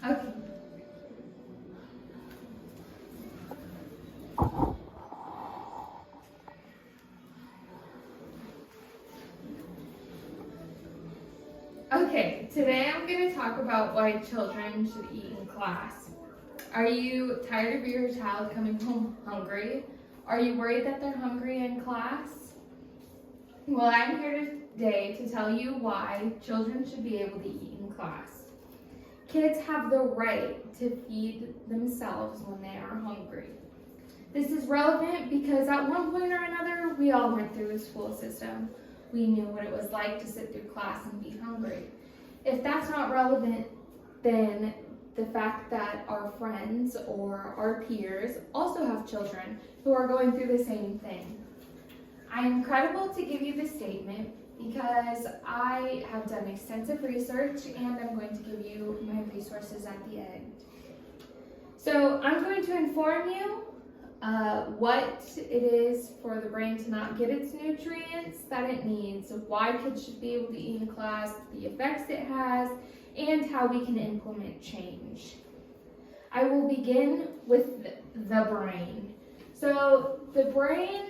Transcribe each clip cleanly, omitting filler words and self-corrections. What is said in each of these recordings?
Okay. Okay, today I'm going to talk about why children should eat in class. Are you tired of your child coming home hungry? Are you worried that they're hungry in class? Well, I'm here today to tell you why children should be able to eat in class. Kids have the right to feed themselves when they are hungry. This is relevant because at one point or another, we all went through the school system. We knew what it was like to sit through class and be hungry. If that's not relevant, then the fact that our friends or our peers also have children who are going through the same thing. I am credible to give you this statement because I have done extensive research and I'm going to give you my resources at the end. So I'm going to inform you what it is for the brain to not get its nutrients that it needs, why kids should be able to eat in class, the effects it has, and how we can implement change. I will begin with the brain. So the brain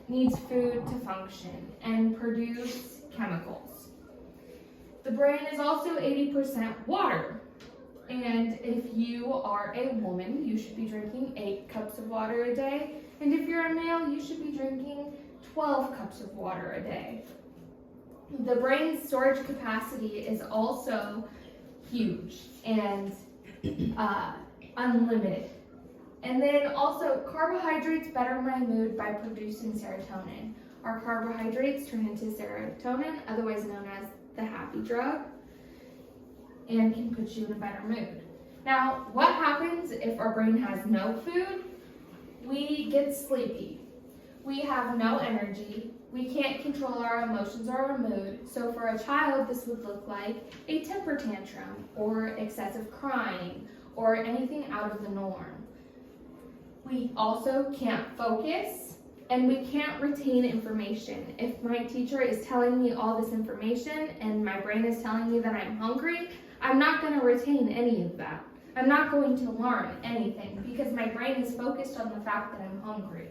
needs food to function and produce chemicals. The brain is also 80% water. And if you are a woman, you should be drinking 8 cups of water a day. And if you're a male, you should be drinking 12 cups of water a day. The brain's storage capacity is also huge and unlimited. And then also, carbohydrates better my mood by producing serotonin. Our carbohydrates turn into serotonin, otherwise known as the happy drug, and can put you in a better mood. Now, what happens if our brain has no food? We get sleepy. We have no energy. We can't control our emotions or our mood. So for a child, this would look like a temper tantrum or excessive crying or anything out of the norm. We also can't focus and we can't retain information. If my teacher is telling me all this information and my brain is telling me that I'm hungry, I'm not going to retain any of that. I'm not going to learn anything because my brain is focused on the fact that I'm hungry.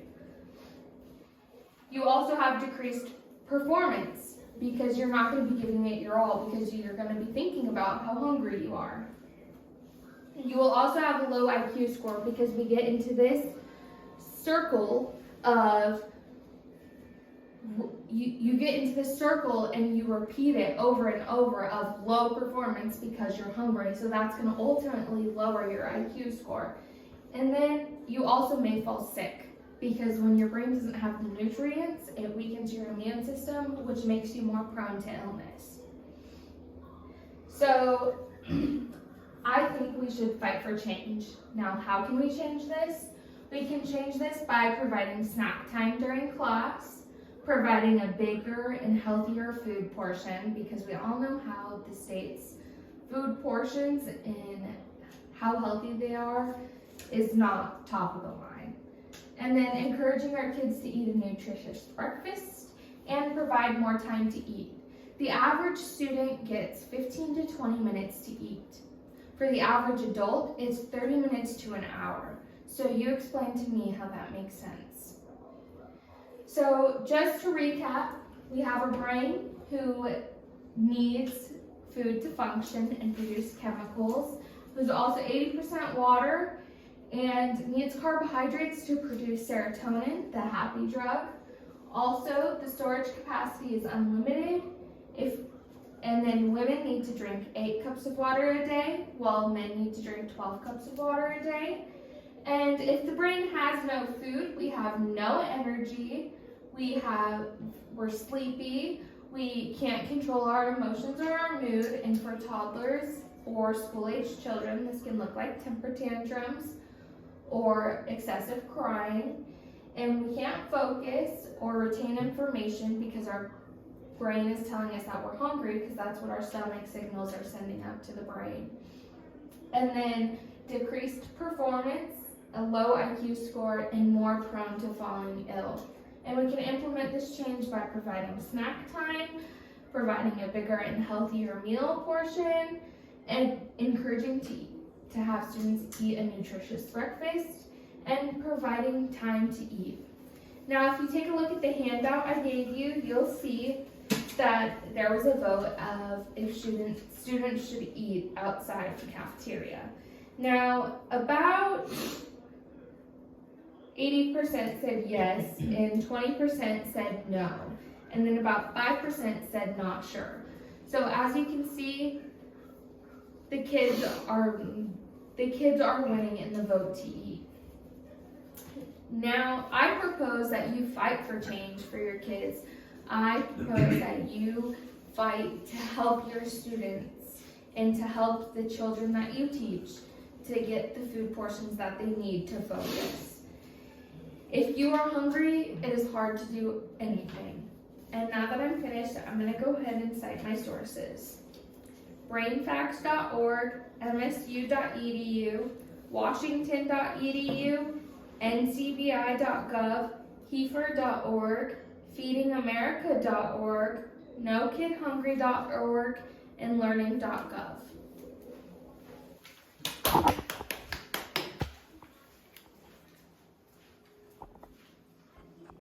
You also have decreased performance because you're not going to be giving it your all because you're going to be thinking about how hungry you are. You will also have a low IQ score because we get into this circle of you get into this circle and you repeat it over and over of low performance because you're hungry. So that's going to ultimately lower your IQ score. And then you also may fall sick because when your brain doesn't have the nutrients, it weakens your immune system, which makes you more prone to illness. So I think we should fight for change. Now, how can we change this? We can change this by providing snack time during class, providing a bigger and healthier food portion, because we all know how the state's food portions and how healthy they are is not top of the line. And then encouraging our kids to eat a nutritious breakfast and provide more time to eat. The average student gets 15 to 20 minutes to eat. For the average adult, it's 30 minutes to an hour. So you explain to me how that makes sense. So just to recap, we have a brain who needs food to function and produce chemicals, who's also 80% water, and needs carbohydrates to produce serotonin, the happy drug. Also, the storage capacity is unlimited. And then women need to drink 8 cups of water a day, while men need to drink 12 cups of water a day. And if the brain has no food, we have no energy, we're sleepy, We can't control our emotions or our mood, and for toddlers or school-aged children, this can look like temper tantrums or excessive crying. And we can't focus or retain information because our brain is telling us that we're hungry, because that's what our stomach signals are sending up to the brain. And then decreased performance, a low IQ score, and more prone to falling ill. And we can implement this change by providing snack time, providing a bigger and healthier meal portion, and encouraging to have students eat a nutritious breakfast, and providing time to eat. Now, if you take a look at the handout I gave you, you'll see that there was a vote of if students should eat outside of the cafeteria. Now, about 80% said yes, and 20% said no, and then about 5% said not sure. So as you can see, the kids are winning in the vote to eat. Now, I propose that you fight for change for your kids. I propose that you fight to help your students and to help the children that you teach to get the food portions that they need to focus. If you are hungry, it is hard to do anything. And now that I'm finished, I'm going to go ahead and cite my sources. brainfacts.org, msu.edu, washington.edu, ncbi.gov, heifer.org, feedingamerica.org, nokidhungry.org, and learning.gov.